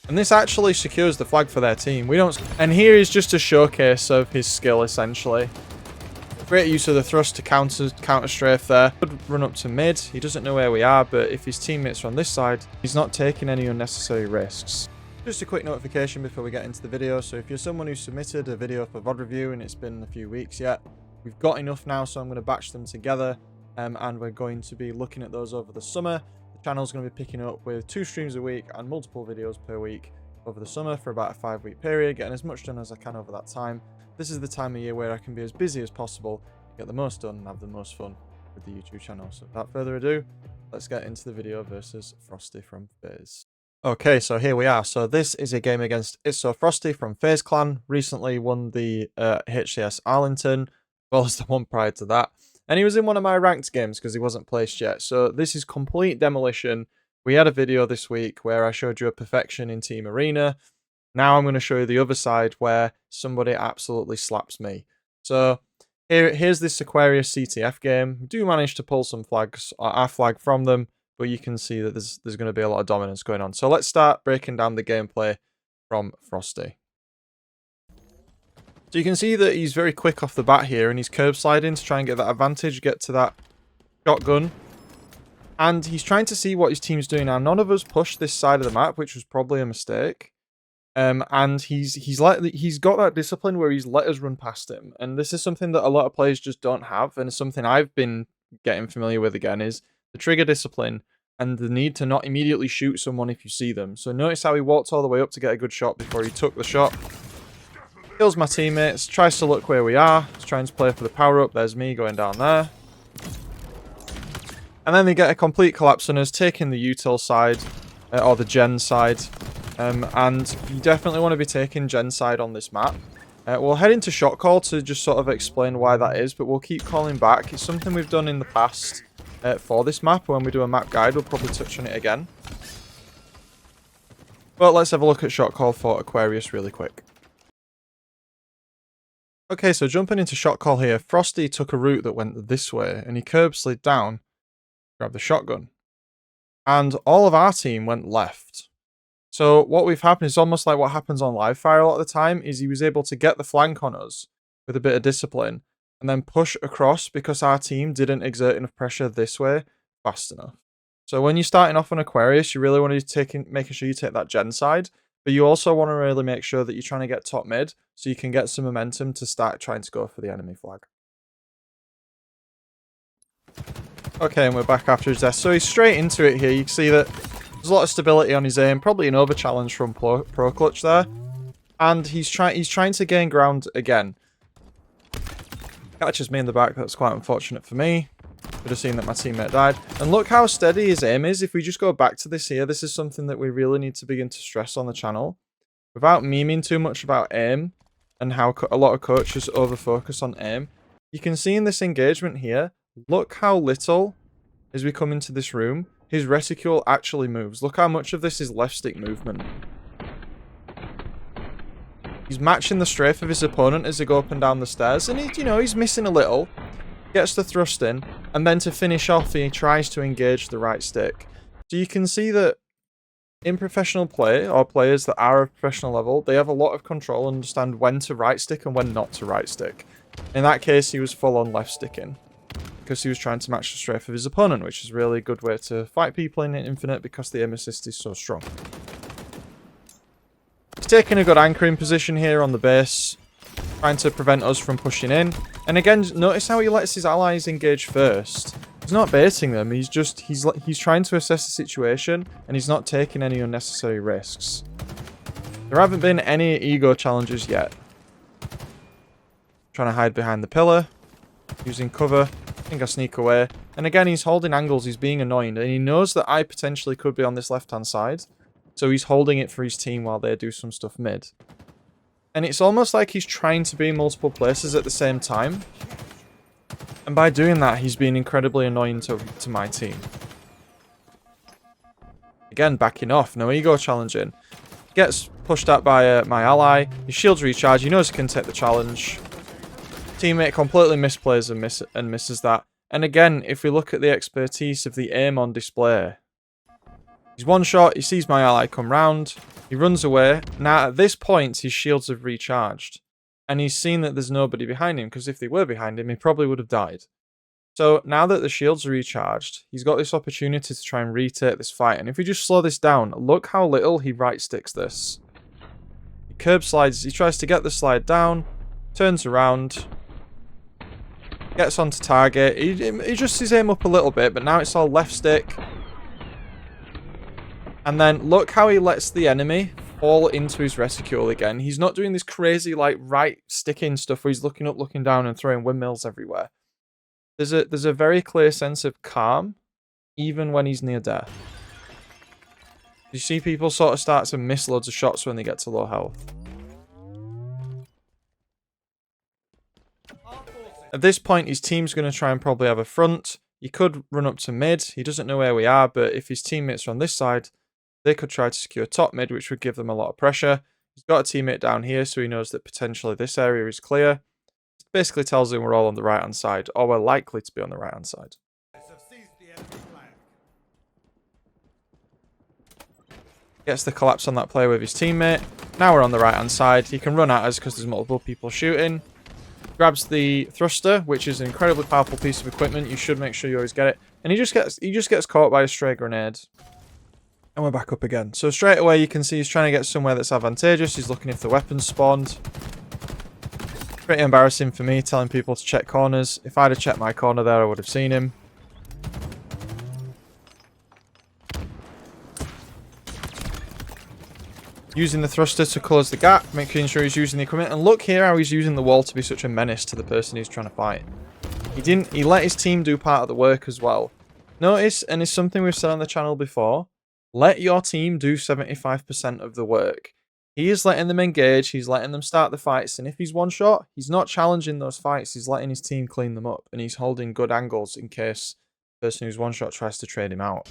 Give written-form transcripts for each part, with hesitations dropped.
And this actually secures the flag for their team. And here is just a showcase of his skill, essentially. Great use of the thrust to counter strafe there. Could run up to mid. He doesn't know where we are, but if his teammates are on this side, he's not taking any unnecessary risks. Just a quick notification before we get into the video. So if you're someone who submitted a video for VOD review and it's been a few weeks yet, we've got enough now, so I'm going to batch them together. And we're going to be looking at those over the summer. The channel's going to be picking up with 2 streams a week and multiple videos per week over the summer for about a 5-week period, getting as much done as I can over that time. This is the time of year where I can be as busy as possible, get the most done, and have the most fun with the YouTube channel. So without further ado, let's get into the video versus Frosty from FaZe. Okay, so here we are. So this is a game against iTz Frosty from FaZe Clan. Recently won the HCS Arlington, as well as the one prior to that. And he was in one of my ranked games because he wasn't placed yet. So this is complete demolition. We had a video this week where I showed you a perfection in Team Arena. Now I'm going to show you the other side where somebody absolutely slaps me. So here's this Aquarius CTF game. We do manage to pull some flags, our flag from them, but you can see that there's going to be a lot of dominance going on. So let's start breaking down the gameplay from Frosty. So you can see that he's very quick off the bat here, and he's curb sliding to try and get that advantage, get to that shotgun. And he's trying to see what his team's doing. Now, none of us pushed this side of the map, which was probably a mistake. And he's got that discipline where he's let us run past him. And this is something that a lot of players just don't have, and it's something I've been getting familiar with again, is the trigger discipline and the need to not immediately shoot someone if you see them. So notice how he walked all the way up to get a good shot before he took the shot. Kills my teammates, tries to look where we are, he's trying to play for the power up. There's me going down there. And then they get a complete collapse on us, taking the util side, or the gen side. And you definitely want to be taking gen side on this map. We'll head into shot call to just sort of explain why that is, but we'll keep calling back. It's something we've done in the past for this map. When we do a map guide, we'll probably touch on it again. But let's have a look at shot call for Aquarius really quick. Okay, so jumping into shot call here, Frosty took a route that went this way, and he curb slid down, grabbed the shotgun. And all of our team went left. So what we've happened is almost like what happens on live fire a lot of the time, is he was able to get the flank on us with a bit of discipline and then push across because our team didn't exert enough pressure this way fast enough. So when you're starting off on Aquarius, you really want to be making sure you take that gen side, but you also want to really make sure that you're trying to get top mid so you can get some momentum to start trying to go for the enemy flag. Okay, and we're back after his death. So he's straight into it here. You can see that there's a lot of stability on his aim, probably an over challenge from Pro Clutch there. And he's trying to gain ground again. Catches me in the back, that's quite unfortunate for me. Could have seen that my teammate died. And look how steady his aim is. If we just go back to this here, this is something that we really need to begin to stress on the channel. Without memeing too much about aim and how a lot of coaches over-focus on aim, you can see in this engagement here, look how little, as we come into this room, his reticule actually moves. Look how much of this is left stick movement. He's matching the strafe of his opponent as they go up and down the stairs, and he's missing a little. Gets the thrust in, and then to finish off, he tries to engage the right stick. So you can see that in professional play, or players that are at professional level, they have a lot of control and understand when to right stick and when not to right stick. In that case, he was full on left sticking, because he was trying to match the strafe of his opponent, which is a really good way to fight people in Infinite because the aim assist is so strong. He's taking a good anchoring position here on the base, trying to prevent us from pushing in. And again, notice how he lets his allies engage first. He's not baiting them, he's trying to assess the situation, and he's not taking any unnecessary risks. There haven't been any ego challenges yet. Trying to hide behind the pillar, using cover. I think I sneak away. And again, he's holding angles, he's being annoying, and he knows that I potentially could be on this left-hand side. So he's holding it for his team while they do some stuff mid. And it's almost like he's trying to be in multiple places at the same time. And by doing that, he's being incredibly annoying to my team. Again, backing off, no ego challenging. Gets pushed out by my ally. His shield's recharged, he knows he can take the challenge. Teammate completely misplays and misses that. And again, if we look at the expertise of the aim on display, He's one shot. He sees my ally come round. He runs away. Now, at this point, his shields have recharged. And he's seen that there's nobody behind him, because if they were behind him, he probably would have died. So now that the shields are recharged, he's got this opportunity to try and retake this fight. And if we just slow this down, look how little he right sticks this. He curb slides. He tries to get the slide down, turns around, gets onto target. He adjusts his aim up a little bit, but now it's all left stick. And then look how he lets the enemy fall into his reticule again. He's not doing this crazy like right sticking stuff where he's looking up, looking down and throwing windmills everywhere. There's a very clear sense of calm even when he's near death. You see people sort of start to miss loads of shots when they get to low health. At this point, his team's going to try and probably have a front. He could run up to mid. He doesn't know where we are, but if his teammates are on this side, they could try to secure top mid, which would give them a lot of pressure. He's got a teammate down here, so he knows that potentially this area is clear. It basically tells him we're all on the right-hand side, or we're likely to be on the right-hand side. Gets the collapse on that player with his teammate. Now we're on the right-hand side. He can run at us because there's multiple people shooting. Grabs the thruster, which is an incredibly powerful piece of equipment. You should make sure you always get it. And he just gets caught by a stray grenade. And we're back up again. So straight away you can see he's trying to get somewhere that's advantageous. He's looking if the weapons spawned. Pretty embarrassing for me telling people to check corners. If I'd have checked my corner there, I would have seen him. Using the thruster to close the gap, making sure he's using the equipment. And look here how he's using the wall to be such a menace to the person he's trying to fight. He let his team do part of the work as well. Notice, and it's something we've said on the channel before, let your team do 75% of the work. He is letting them engage, he's letting them start the fights, and if he's one shot, he's not challenging those fights, he's letting his team clean them up, and he's holding good angles in case the person who's one shot tries to trade him out.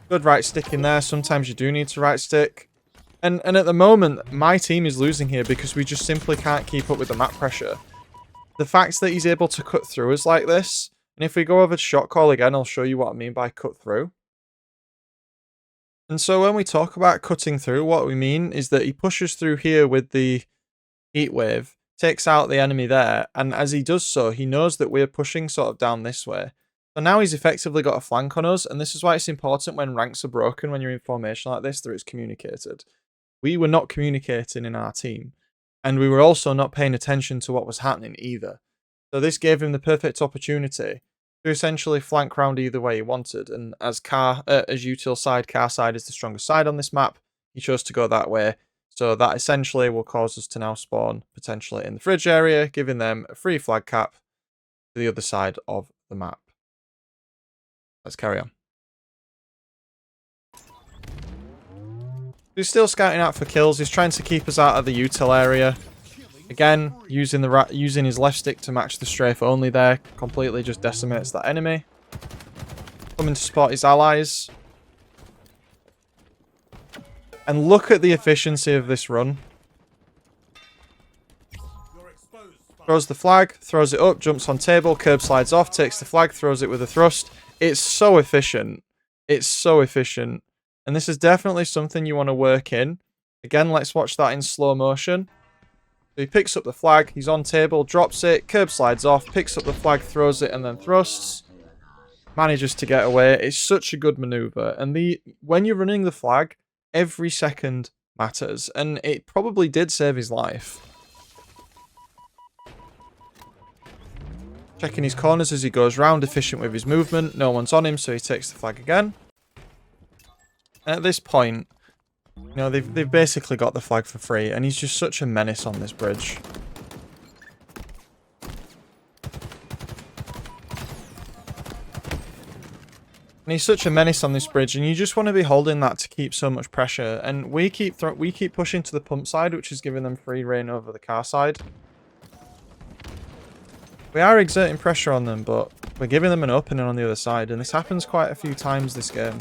Good right stick in there. Sometimes you do need to right stick. And at the moment, my team is losing here because we just simply can't keep up with the map pressure. The fact that he's able to cut through us like this, and if we go over to shot call again, I'll show you what I mean by cut through. And so when we talk about cutting through, what we mean is that he pushes through here with the heat wave, takes out the enemy there, and as he does so, he knows that we're pushing sort of down this way. So now he's effectively got a flank on us, and this is why it's important when ranks are broken, when you're in formation like this, that it's communicated. We were not communicating in our team, and we were also not paying attention to what was happening either. So this gave him the perfect opportunity to essentially flank round either way he wanted, and as util side, car side is the strongest side on this map, he chose to go that way. So that essentially will cause us to now spawn potentially in the fridge area, giving them a free flag cap to the other side of the map. Let's carry on. He's still scouting out for kills. He's trying to keep us out of the util area. Again, using his left stick to match the strafe only there. Completely just decimates that enemy. Coming to support his allies. And look at the efficiency of this run. Throws the flag, throws it up, jumps on table, curb slides off, takes the flag, throws it with a thrust. It's so efficient. It's so efficient. And this is definitely something you want to work in. Again, let's watch that in slow motion. So he picks up the flag, he's on table, drops it, curb slides off, picks up the flag, throws it, and then thrusts. Manages to get away. It's such a good maneuver. And when you're running the flag, every second matters. And it probably did save his life. Checking his corners as he goes round, efficient with his movement. No one's on him, so he takes the flag again. And at this point, you know, they've basically got the flag for free, and he's just such a menace on this bridge. And he's such a menace on this bridge, and you just want to be holding that to keep so much pressure. And we keep pushing to the pump side, which is giving them free reign over the car side. We are exerting pressure on them, but we're giving them an opening on the other side, and this happens quite a few times this game.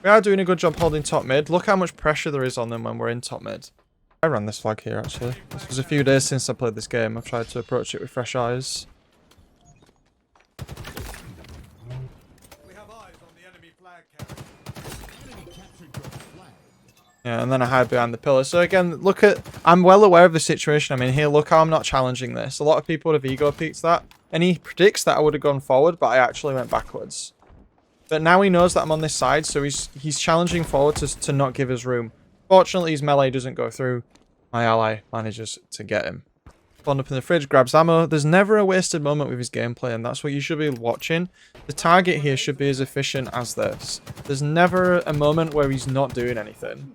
We are doing a good job holding top mid. Look how much pressure there is on them when we're in top mid. I ran this flag here, actually. This was a few days since I played this game. I've tried to approach it with fresh eyes. Yeah, and then I hide behind the pillar. So again, look at... I'm well aware of the situation I'm in here. Look how I'm not challenging this. A lot of people would have ego peeked that. And he predicts that I would have gone forward, but I actually went backwards. But now he knows that I'm on this side, so he's challenging forward to not give us room. Fortunately, his melee doesn't go through. My ally manages to get him. Spawned up in the fridge, grabs ammo. There's never a wasted moment with his gameplay, and that's what you should be watching. The target here should be as efficient as this. There's never a moment where he's not doing anything.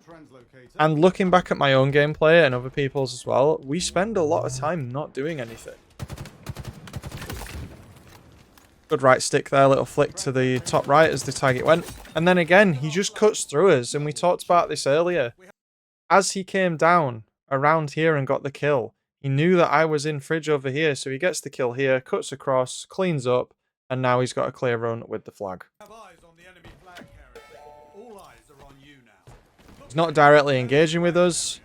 And looking back at my own gameplay and other people's as well, we spend a lot of time not doing anything. Good right stick there, little flick to the top right as the target went. And then again, he just cuts through us, and we talked about this earlier. As he came down around here and got the kill, he knew that I was in fridge over here, so he gets the kill here, cuts across, cleans up, and now he's got a clear run with the flag. He's not directly engaging with us.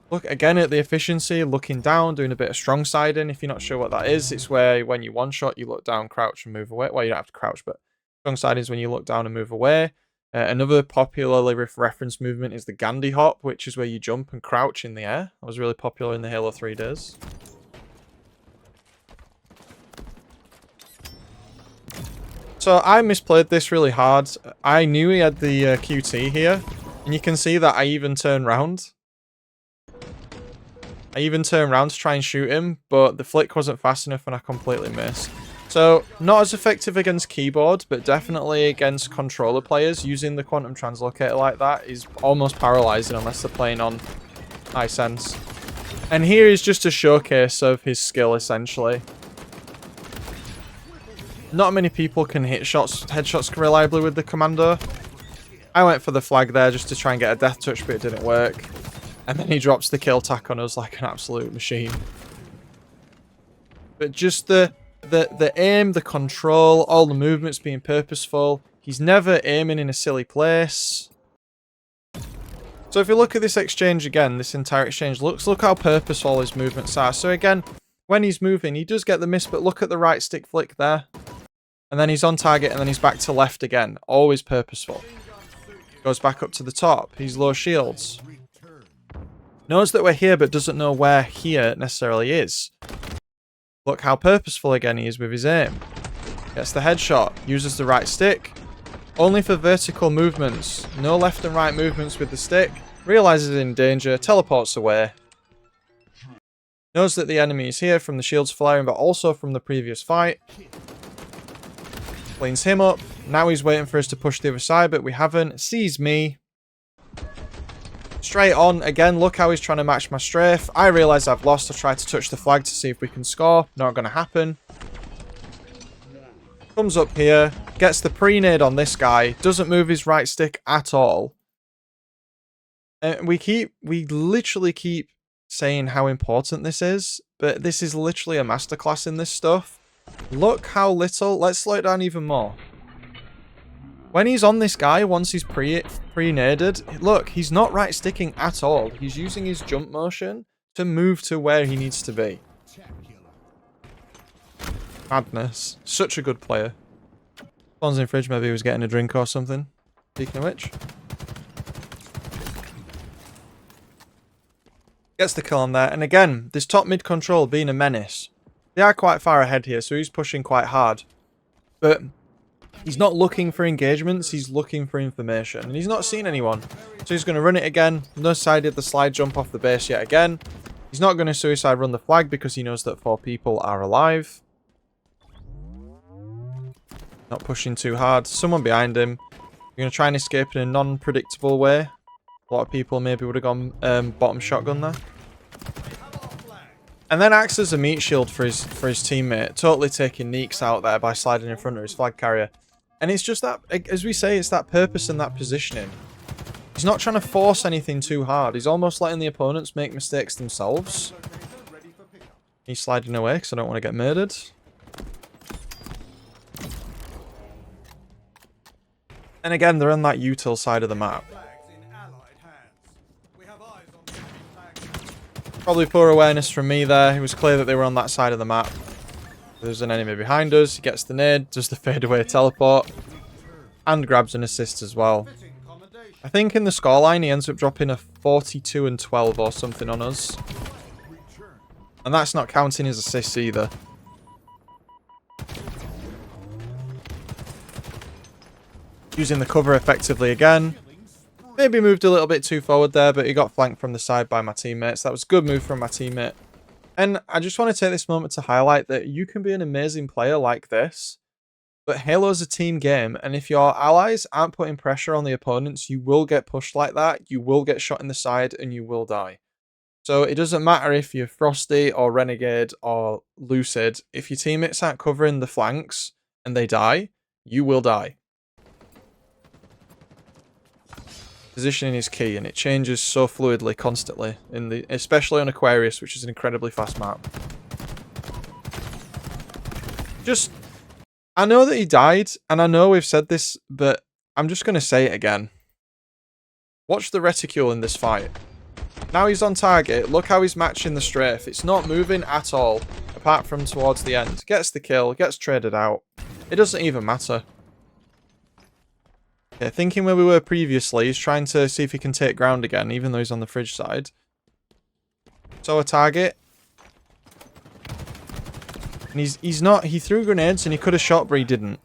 Look again at the efficiency, looking down, doing a bit of strong siding. If you're not sure what that is, it's where when you one shot, you look down, crouch, and move away. Well, you don't have to crouch, but strong siding is when you look down and move away. Another popularly referenced movement is the Gandhi hop, which is where you jump and crouch in the air. That was really popular in the Halo 3 days. So I misplayed this really hard. I knew he had the QT here, and you can see that I even turned round. I even turned around to try and shoot him, but the flick wasn't fast enough and I completely missed. So, not as effective against keyboard, but definitely against controller players. Using the quantum translocator like that is almost paralyzing unless they're playing on iTz. And here is just a showcase of his skill, essentially. Not many people can hit headshots reliably with the commando. I went for the flag there just to try and get a death touch, but it didn't work. And then he drops the kill tack on us like an absolute machine. But just the aim, the control, all the movements being purposeful. He's never aiming in a silly place. So if you look at this exchange again, this entire exchange, look how purposeful his movements are. So again, when he's moving, he does get the miss, but look at the right stick flick there. And then he's on target, and then he's back to left again. Always purposeful. Goes back up to the top. He's low shields. Knows that we're here, but doesn't know where here necessarily is. Look how purposeful again he is with his aim. Gets the headshot. Uses the right stick. Only for vertical movements. No left and right movements with the stick. Realizes he's in danger. Teleports away. Knows that the enemy is here from the shields flaring, but also from the previous fight. Cleans him up. Now he's waiting for us to push the other side, but we haven't. Sees me. Straight on. Again, look how he's trying to match my strafe. I realise I've lost. I try to touch the flag to see if we can score. Not going to happen. Comes up here. Gets the pre-nade on this guy. Doesn't move his right stick at all. And we literally keep saying how important this is. But this is literally a masterclass in this stuff. Look how little. Let's slow it down even more. When he's on this guy, once he's pre-naded, look, he's not right sticking at all. He's using his jump motion to move to where he needs to be. Madness. Such a good player. Spawns in fridge, maybe he was getting a drink or something. Speaking of which. Gets the kill on there. And again, this top mid control being a menace. They are quite far ahead here, so he's pushing quite hard. But he's not looking for engagements, he's looking for information. And he's not seen anyone. So he's going to run it again. No sided the slide jump off the base yet again. He's not going to suicide run the flag because he knows that 4 people are alive. Not pushing too hard. Someone behind him. You're going to try and escape in a non-predictable way. A lot of people maybe would have gone bottom shotgun there. And then acts as a meat shield for his teammate. Totally taking Neeks out there by sliding in front of his flag carrier. And it's just that, as we say, it's that purpose and that positioning. He's not trying to force anything too hard. He's almost letting the opponents make mistakes themselves. He's sliding away because I don't want to get murdered. And again, they're on that util side of the map. Probably poor awareness from me there. It was clear that they were on that side of the map. There's an enemy behind us. He gets the nade, does the fadeaway teleport, and grabs an assist as well. I think in the scoreline he ends up dropping a 42 and 12 or something on us. And that's not counting his assists either. Using the cover effectively again. Maybe moved a little bit too forward there, but he got flanked from the side by my teammates. That was a good move from my teammate. And I just want to take this moment to highlight that you can be an amazing player like this, but Halo's a team game, and if your allies aren't putting pressure on the opponents, you will get pushed like that, you will get shot in the side, and you will die. So it doesn't matter if you're Frosty or Renegade or Lucid, if your teammates aren't covering the flanks and they die, you will die. Positioning is key, and it changes so fluidly constantly, especially on Aquarius, which is an incredibly fast map. I know that he died, and I know we've said this, but I'm just going to say it again. Watch the reticule in this fight. Now he's on target. Look how he's matching the strafe. It's not moving at all, apart from towards the end. Gets the kill, gets traded out. It doesn't even matter. Okay, thinking where we were previously, he's trying to see if he can take ground again, even though he's on the fridge side. So a target. And he's not, he threw grenades and he could have shot, but he didn't.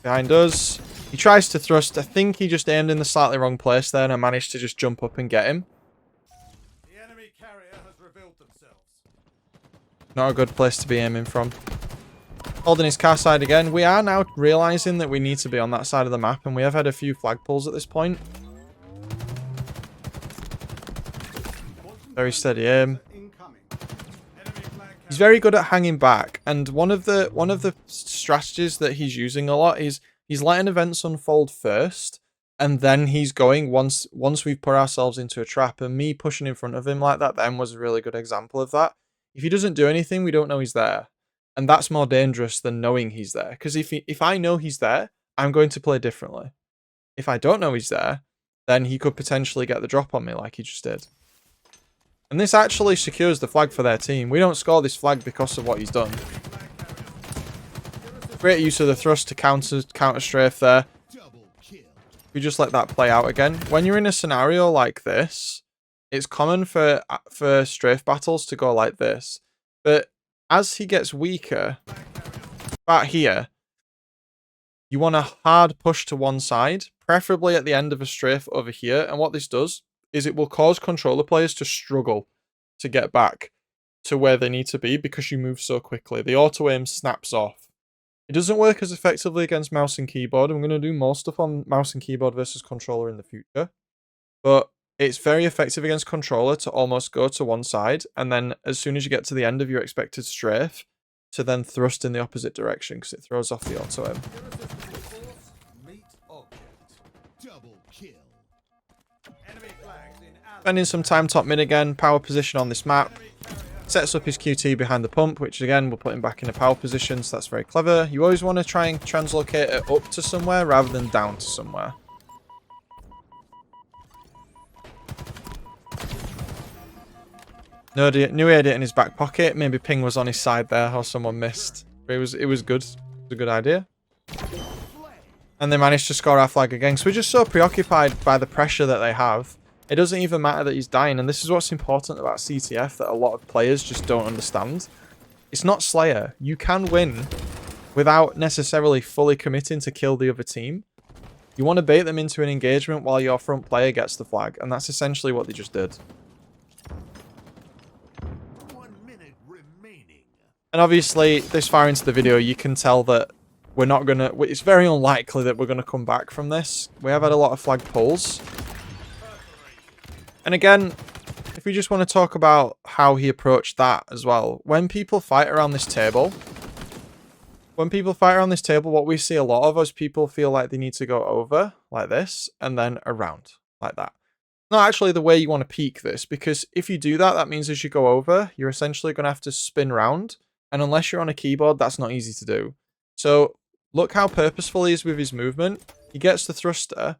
Behind us. He tries to thrust. I think he just aimed in the slightly wrong place there, and I managed to just jump up and get him. The enemy carrier has revealed themselves. Not a good place to be aiming from. Holding his car side again. We are now realizing that we need to be on that side of the map, and we have had a few flag pulls at this point. Very steady aim. He's very good at hanging back, and one of the strategies that he's using a lot is he's letting events unfold first, and then he's going once we've put ourselves into a trap, and me pushing in front of him like that then was a really good example of that. If he doesn't do anything, we don't know he's there. And that's more dangerous than knowing he's there. Because if I know he's there, I'm going to play differently. If I don't know he's there, then he could potentially get the drop on me like he just did. And this actually secures the flag for their team. We don't score this flag because of what he's done. Great use of the thrust to counter strafe there. We just let that play out again. When you're in a scenario like this, it's common for strafe battles to go like this. But as he gets weaker, about here, you want a hard push to one side, preferably at the end of a strafe over here. And what this does is it will cause controller players to struggle to get back to where they need to be because you move so quickly. The auto aim snaps off. It doesn't work as effectively against mouse and keyboard. I'm going to do more stuff on mouse and keyboard versus controller in the future. But it's very effective against controller to almost go to one side, and then as soon as you get to the end of your expected strafe, to then thrust in the opposite direction because it throws off the auto aim. Spending some time top mid again, power position on this map. Sets up his QT behind the pump, which again will put him back in a power position, so that's very clever. You always want to try and translocate it up to somewhere rather than down to somewhere. No, knew he had it in his back pocket. Maybe ping was on his side there, or someone missed. But it was good. It was a good idea. And they managed to score our flag again. So we're just so preoccupied by the pressure that they have. It doesn't even matter that he's dying. And this is what's important about CTF that a lot of players just don't understand. It's not Slayer. You can win without necessarily fully committing to kill the other team. You want to bait them into an engagement while your front player gets the flag. And that's essentially what they just did. And obviously, this far into the video, you can tell that we're not going to... It's very unlikely that we're going to come back from this. We have had a lot of flag pulls. And again, if we just want to talk about how he approached that as well. When people fight around this table... what we see a lot of is people feel like they need to go over, like this, and then around, like that. Not actually the way you want to peak this, because if you do that, that means as you go over, you're essentially going to have to spin round. And unless you're on a keyboard, that's not easy to do. So look how purposeful he is with his movement. He gets the thruster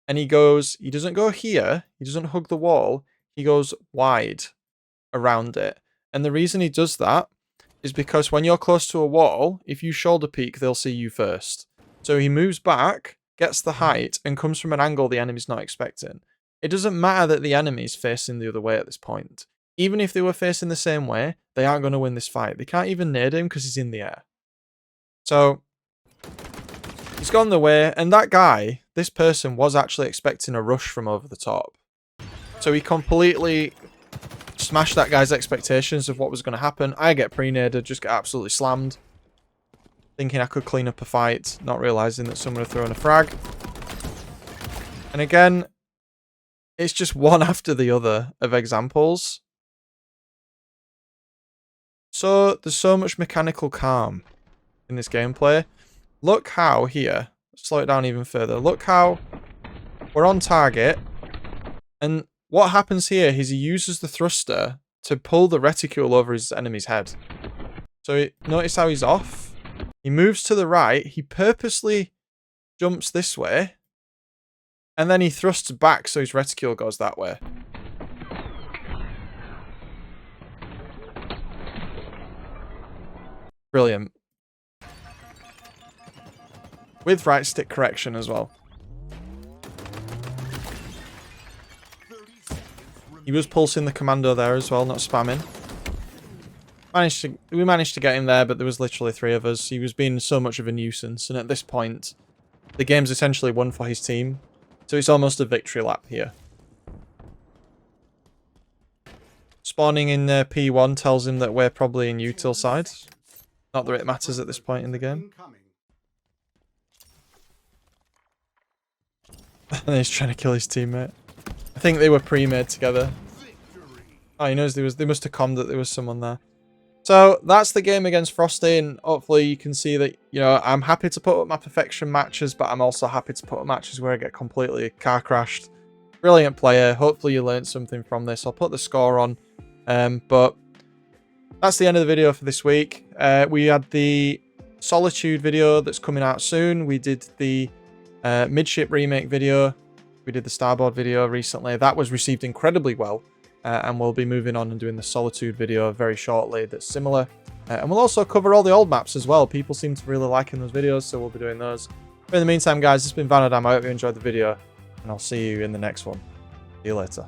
and he doesn't go here. He doesn't hug the wall. He goes wide around it. And the reason he does that is because when you're close to a wall, if you shoulder peek, they'll see you first. So he moves back, gets the height, and comes from an angle the enemy's not expecting. It doesn't matter that the enemy's facing the other way at this point. Even if they were facing the same way, they aren't going to win this fight. They can't even nade him because he's in the air. So he's gone the way, and that guy, this person, was actually expecting a rush from over the top. So he completely smashed that guy's expectations of what was going to happen. I get pre-naded, just get absolutely slammed. Thinking I could clean up a fight, not realising that someone had thrown a frag. And again, it's just one after the other of examples. So there's so much mechanical calm in this gameplay. Look how here, slow it down even further. Look how we're on target. And what happens here is he uses the thruster to pull the reticule over his enemy's head. So notice how he's off. He moves to the right. He purposely jumps this way. And then he thrusts back so his reticule goes that way. Brilliant. With right stick correction as well. He was pulsing the commando there as well, not spamming. We managed to get him there, but there was literally 3 of us. He was being so much of a nuisance, and at this point, the game's essentially won for his team. So it's almost a victory lap here. Spawning in P1 tells him that we're probably in util side. Not that it matters at this point in the game. And he's trying to kill his teammate. I think they were pre-made together. Oh, he knows they must have commed that there was someone there. So that's the game against Frosty, and hopefully you can see that, you know, I'm happy to put up my perfection matches, but I'm also happy to put up matches where I get completely car crashed. Brilliant player. Hopefully you learned something from this. I'll put the score on. But that's the end of the video for this week. We had the Solitude video that's coming out soon. We did the Midship remake video. We did the Starboard video recently. That was received incredibly well. And we'll be moving on and doing the Solitude video very shortly that's similar. And we'll also cover all the old maps as well. People seem to really liking those videos, so we'll be doing those. But in the meantime, guys, this has been Vanadam. I hope you enjoyed the video, and I'll see you in the next one. See you later.